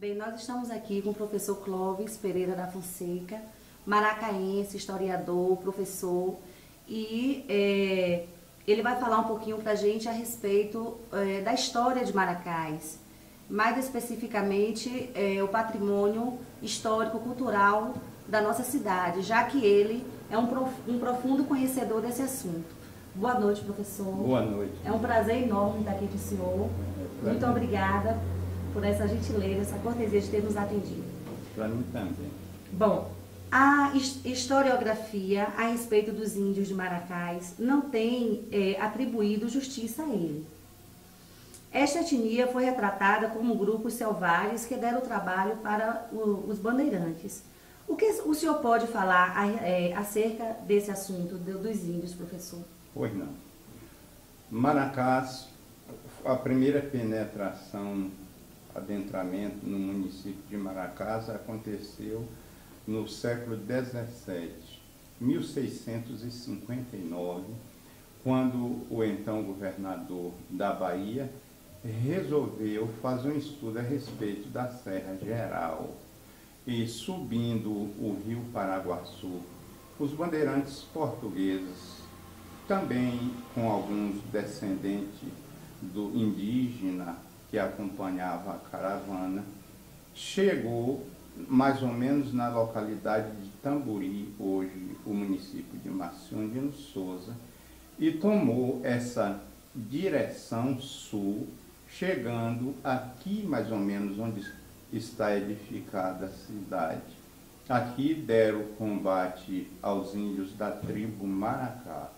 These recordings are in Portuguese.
Bem, nós estamos aqui com o professor Clóvis Pereira da Fonseca, maracaense, historiador, professor, e ele vai falar um pouquinho para a gente a respeito da história de Maracás, mais especificamente o patrimônio histórico-cultural da nossa cidade, já que ele é um profundo conhecedor desse assunto. Boa noite, professor. Boa noite. É um prazer enorme estar aqui com o senhor. Muito obrigada por essa gentileza, essa cortesia de ter nos atendido. Para mim também. Bom, a historiografia a respeito dos índios de Maracás não tem atribuído justiça a ele. Esta etnia foi retratada como grupos selvagens que deram trabalho para os bandeirantes. O que o senhor pode falar acerca desse assunto dos índios, professor? Pois não. Maracás, a primeira penetração, adentramento no município de Maracás aconteceu no século XVII, 1659, quando o então governador da Bahia resolveu fazer um estudo a respeito da Serra Geral. E subindo o rio Paraguaçu, os bandeirantes portugueses, também com alguns descendentes do indígena que acompanhava a caravana, chegou mais ou menos na localidade de Tamburi, hoje o município de Marcionino Souza, e tomou essa direção sul, chegando aqui mais ou menos onde está edificada a cidade. Aqui deram combate aos índios da tribo Maracás.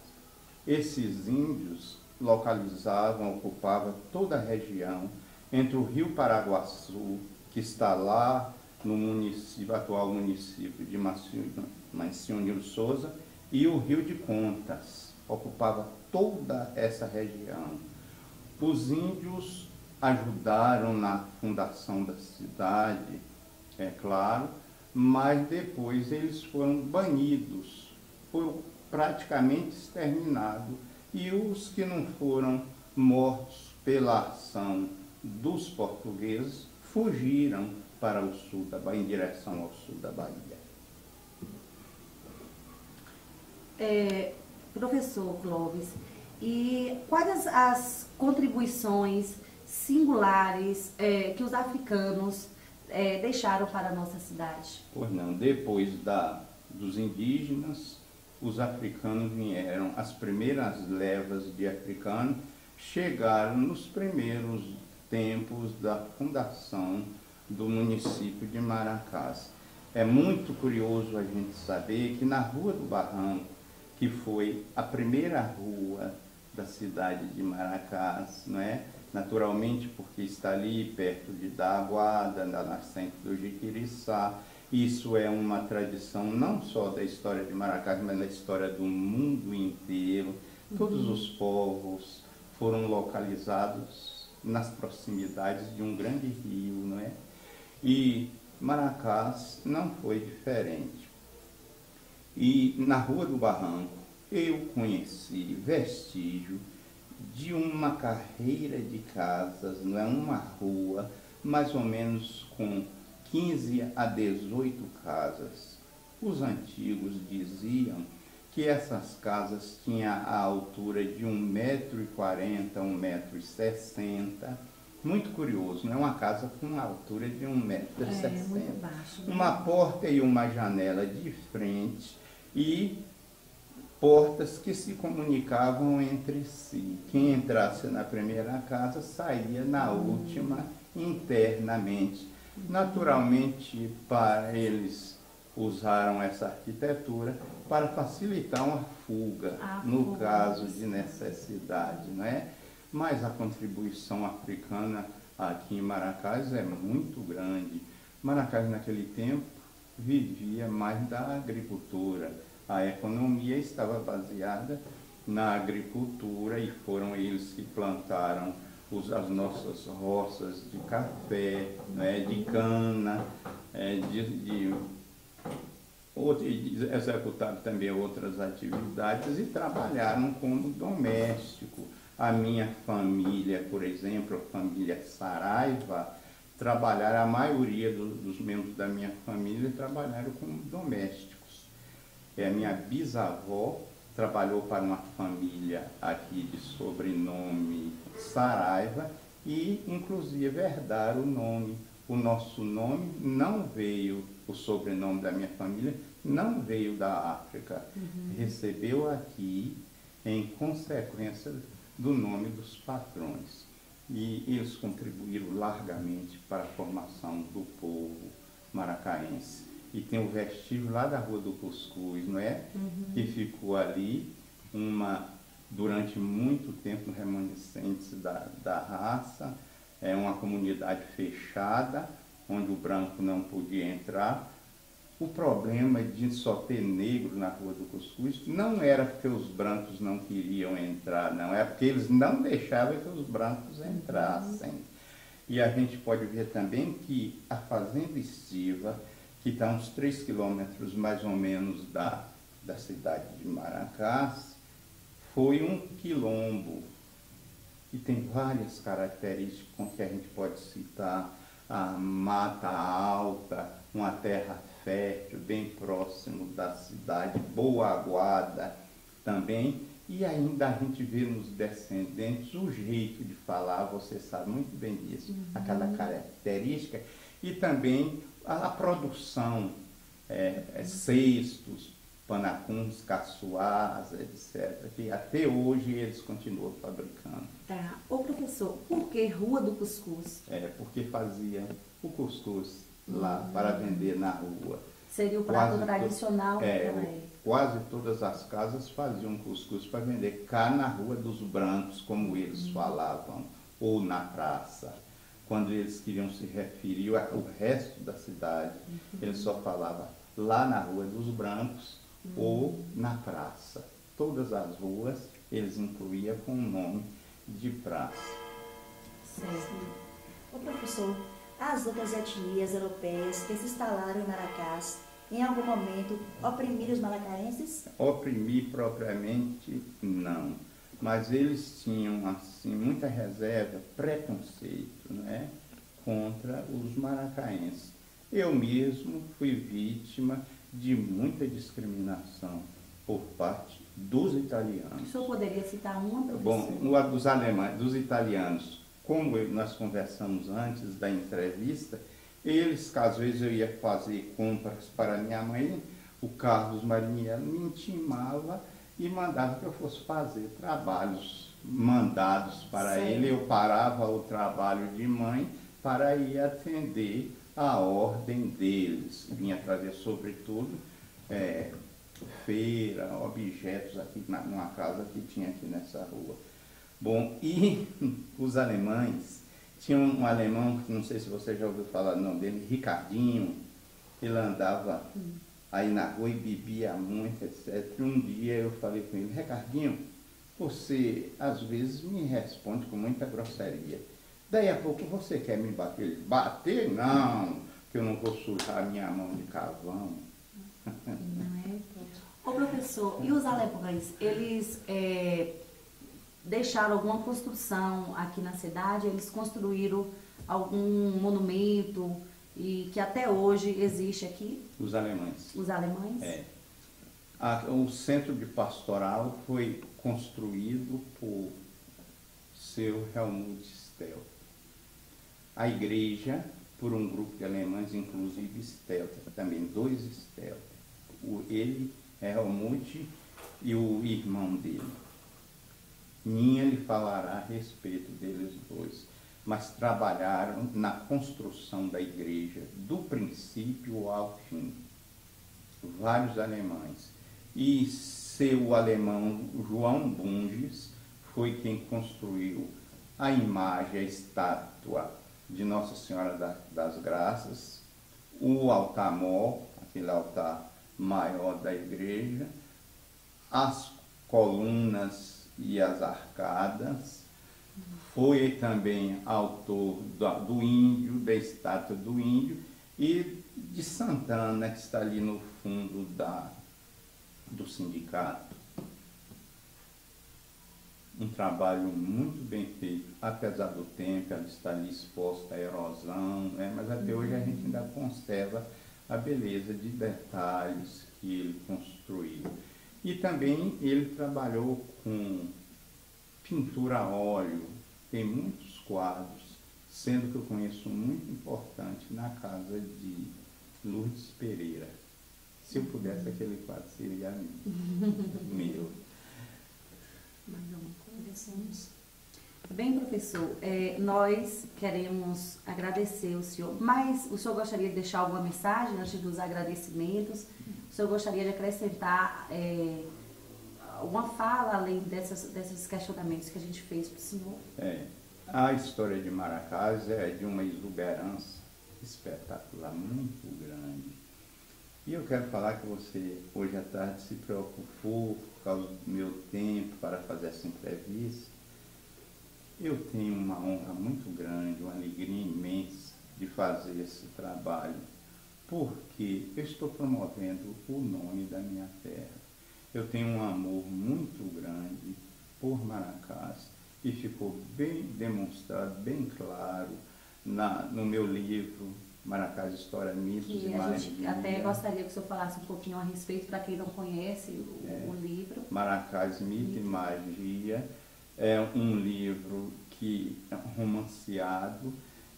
Esses índios localizavam, ocupavam toda a região entre o rio Paraguaçu, que está lá no atual município de Marcionino Souza, e o rio de Contas, ocupava toda essa região. Os índios ajudaram na fundação da cidade, é claro, mas depois eles foram banidos, foram praticamente exterminados, e os que não foram mortos pela ação dos portugueses fugiram para o sul da Bahia, em direção ao sul da Bahia. Professor Clóvis, e quais as contribuições singulares que os africanos deixaram para a nossa cidade? Pois não, depois dos indígenas, os africanos vieram, as primeiras levas de africanos chegaram nos primeiros tempos da fundação do município de Maracás. É muito curioso a gente saber que na Rua do Barranco, que foi a primeira rua da cidade de Maracás, não é? Naturalmente porque está ali perto da Aguada, da nascente do Jiquiriçá. Isso é uma tradição não só da história de Maracás, mas da história do mundo inteiro. Todos os povos foram localizados nas proximidades de um grande rio, não é? E Maracás não foi diferente. E na Rua do Barranco eu conheci vestígio de uma carreira de casas, não é, uma rua, mais ou menos com 15 a 18 casas. Os antigos diziam que essas casas tinham a altura de 1,40 m, 1,60 m. Muito curioso, não é? Uma casa com uma altura de 1,60 m. Muito baixo, né? Uma porta e uma janela de frente e portas que se comunicavam entre si. Quem entrasse na primeira casa saía na última internamente. Naturalmente, eles usaram essa arquitetura para facilitar uma fuga, no caso de necessidade, não é? Mas a contribuição africana aqui em Maracás é muito grande. Maracás, naquele tempo, vivia mais da agricultura. A economia estava baseada na agricultura e foram eles que plantaram as nossas roças de café, né, de cana, executaram também outras atividades e trabalharam como doméstico. A minha família, por exemplo, a família Saraiva, trabalharam, a maioria dos membros da minha família trabalharam como domésticos. A minha bisavó trabalhou para uma família aqui de sobrenome Saraiva e, inclusive, herdaram o nome. O nosso nome não veio, o sobrenome da minha família não veio da África. Recebeu aqui em consequência do nome dos patrões. E eles contribuíram largamente para a formação do povo maracaense. E tem o vestígio lá da Rua do Cuscuz, não é? Que ficou ali durante muito tempo remanescentes da raça. É uma comunidade fechada, onde o branco não podia entrar. O problema de só ter negro na Rua do Cuscuz não era porque os brancos não queriam entrar, não. É porque eles não deixavam que os brancos entrassem. E a gente pode ver também que a Fazenda Estiva, que está a uns 3 quilômetros mais ou menos da cidade de Maracás, foi um quilombo. E tem várias características com que a gente pode citar: a mata alta, uma terra fértil, bem próximo da cidade, boa aguada também. E ainda a gente vê nos descendentes o jeito de falar, você sabe muito bem disso, aquela característica. E também a produção, cestos, panacuns, caçoás, etc., que até hoje eles continuam fabricando. Tá. Ô professor, por que Rua do Cuscuz? Porque fazia o cuscuz lá para vender na rua. Seria o prato tradicional daquela época. Quase todas as casas faziam cuscuz para vender cá na Rua dos Brancos, como eles falavam, ou na praça. Quando eles queriam se referir ao resto da cidade, eles só falavam lá na Rua dos Brancos ou na praça. Todas as ruas eles incluíam com o nome de praça. Certo. Ô professor, as outras etnias europeias que se instalaram em Maracás, em algum momento, oprimiram os maracaenses? Oprimir propriamente, não. Mas eles tinham, assim, muita reserva, preconceito, né, contra os maracaenses. Eu mesmo fui vítima de muita discriminação por parte dos italianos. O senhor poderia citar uma, professor? Bom, no dos alemães, dos italianos, como nós conversamos antes da entrevista, eles, às vezes eu ia fazer compras para minha mãe, o Carlos Marinhello me intimava e mandava que eu fosse fazer trabalhos mandados para ele. Eu parava o trabalho de mãe para ir atender a ordem deles. Vinha trazer, sobretudo, feira, objetos aqui numa casa que tinha aqui nessa rua. Bom, e os alemães, tinha um alemão, não sei se você já ouviu falar o nome dele, Ricardinho. Ele andava aí na rua e bebia muito, etc. Um dia eu falei com ele: Ricardinho, você às vezes me responde com muita grosseria. Daí a pouco você quer me bater? Ele: bater? Não, que eu não vou sujar minha mão de carvão. Não é? Ô professor, e os alemães, eles deixaram alguma construção aqui na cidade? Eles construíram algum monumento e que até hoje existe aqui? Os alemães. Os alemães? O centro de pastoral foi construído por seu Helmut Stelter. A igreja, por um grupo de alemães, inclusive Stelter, também 2 Stelter. Ele, Helmut, e o irmão dele. Ninha lhe falará a respeito deles dois, mas trabalharam na construção da igreja, do princípio ao fim. Vários alemães. E seu alemão João Bunges foi quem construiu a imagem, a estátua de Nossa Senhora das Graças, o altar-mor, aquele altar maior da igreja, as colunas e as arcadas. Foi também autor do índio, da estátua do índio, e de Santana, que está ali no fundo do sindicato. um trabalho muito bem feito, apesar do tempo, ela está ali exposta à erosão, né? Mas até hoje a gente ainda conserva a beleza de detalhes que ele construiu. E também ele trabalhou com pintura a óleo, tem muitos quadros, sendo que eu conheço um muito importante na casa de Lourdes Pereira. Se eu pudesse, aquele quadro seria meu. Bem, professor, nós queremos agradecer o senhor, mas o senhor gostaria de deixar alguma mensagem antes dos agradecimentos? O senhor gostaria de acrescentar alguma fala além desses questionamentos que a gente fez para o senhor? A história de Maracás é de uma exuberância espetacular, muito grande. E eu quero falar que você, hoje à tarde, se preocupou por causa do meu tempo para fazer essa entrevista. Eu tenho uma honra muito grande, uma alegria imensa de fazer esse trabalho, porque eu estou promovendo o nome da minha terra. Eu tenho um amor muito grande por Maracás e ficou bem demonstrado, bem claro no meu livro, Maracás, História, Mitos e Magia. A gente até gostaria que o senhor falasse um pouquinho a respeito, para quem não conhece o livro. Maracás, Mito e Magia é um livro que é romanceado,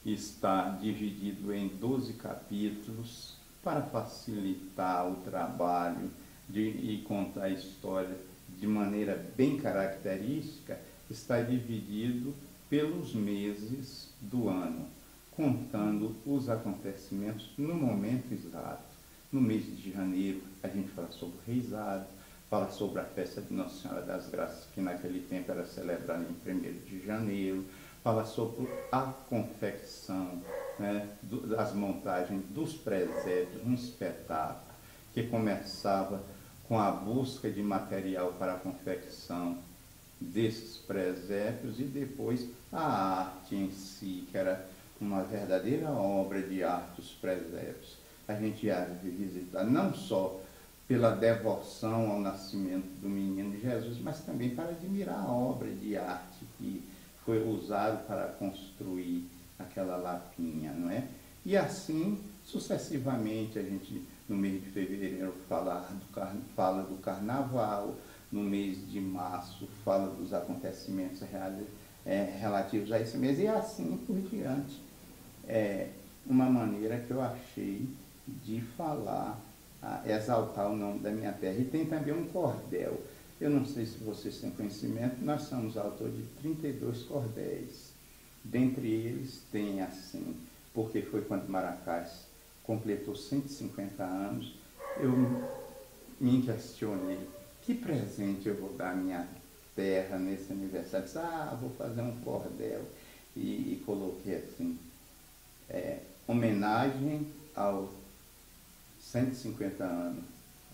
está dividido em 12 capítulos para facilitar o trabalho e contar a história de maneira bem característica. Está dividido pelos meses do ano, contando os acontecimentos no momento exato. No mês de janeiro, a gente fala sobre o Reisado, fala sobre a festa de Nossa Senhora das Graças, que naquele tempo era celebrada em 1º de janeiro, fala sobre a confecção, né, das montagens dos presépios, um espetáculo que começava com a busca de material para a confecção desses presépios e depois a arte em si, que era uma verdadeira obra de arte, os presépios. A gente ia visitar não só pela devoção ao nascimento do menino Jesus, mas também para admirar a obra de arte que foi usada para construir aquela lapinha, não é? E assim, sucessivamente, a gente, no mês de fevereiro, fala do carnaval, no mês de março, fala dos acontecimentos relativos a esse mês, e assim por diante. É uma maneira que eu achei de falar, exaltar o nome da minha terra. E tem também um cordel. Eu não sei se vocês têm conhecimento, nós somos autores de 32 cordéis. Dentre eles tem assim, porque foi quando Maracás completou 150 anos, eu me questionei, que presente eu vou dar à minha terra nesse aniversário? Disse, vou fazer um cordel. E coloquei assim, homenagem aos 150 anos,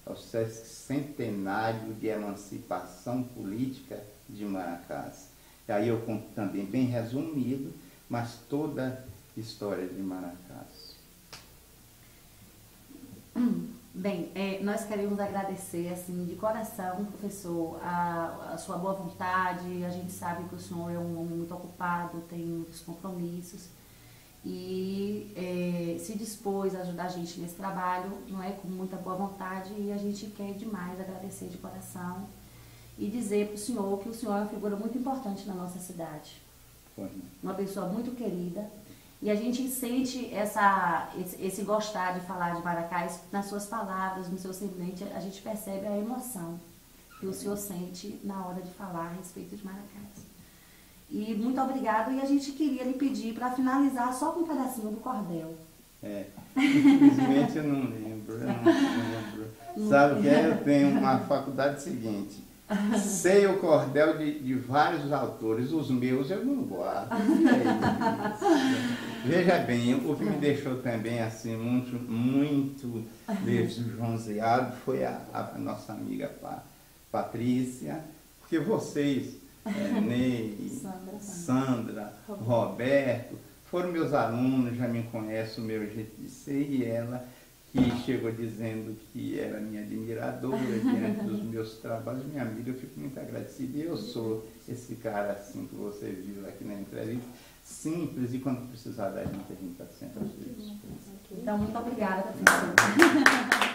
ao centenário de emancipação política de Maracás. E aí eu conto também bem resumido, mas toda a história de Maracás. Bem, nós queremos agradecer assim, de coração, professor, a sua boa vontade. A gente sabe que o senhor é um homem muito ocupado, tem muitos compromissos e se dispôs a ajudar a gente nesse trabalho, não é, com muita boa vontade, e a gente quer demais agradecer de coração e dizer para o senhor que o senhor é uma figura muito importante na nossa cidade. Uma pessoa muito querida. E a gente sente esse gostar de falar de Maracás nas suas palavras, no seu semblante. A gente percebe a emoção que o senhor sente na hora de falar a respeito de Maracás. E muito obrigado. E a gente queria lhe pedir para finalizar só com um pedacinho do cordel. Infelizmente eu não lembro. Sabe o que é? Eu tenho uma faculdade seguinte. Sei o cordel de vários autores, os meus eu não guardo. Veja bem, o que me deixou também assim muito lisonjeado foi a nossa amiga Patrícia, porque vocês, Ney, Sandra, Roberto, foram meus alunos, já me conhecem o meu jeito de ser, e ela e chegou dizendo que era minha admiradora diante dos meus trabalhos. Minha amiga, eu fico muito agradecida. E eu sou esse cara assim que você viu aqui na entrevista, simples, e quando precisar da gente, a gente está sempre à sua disposição. Então, muito obrigada, professor.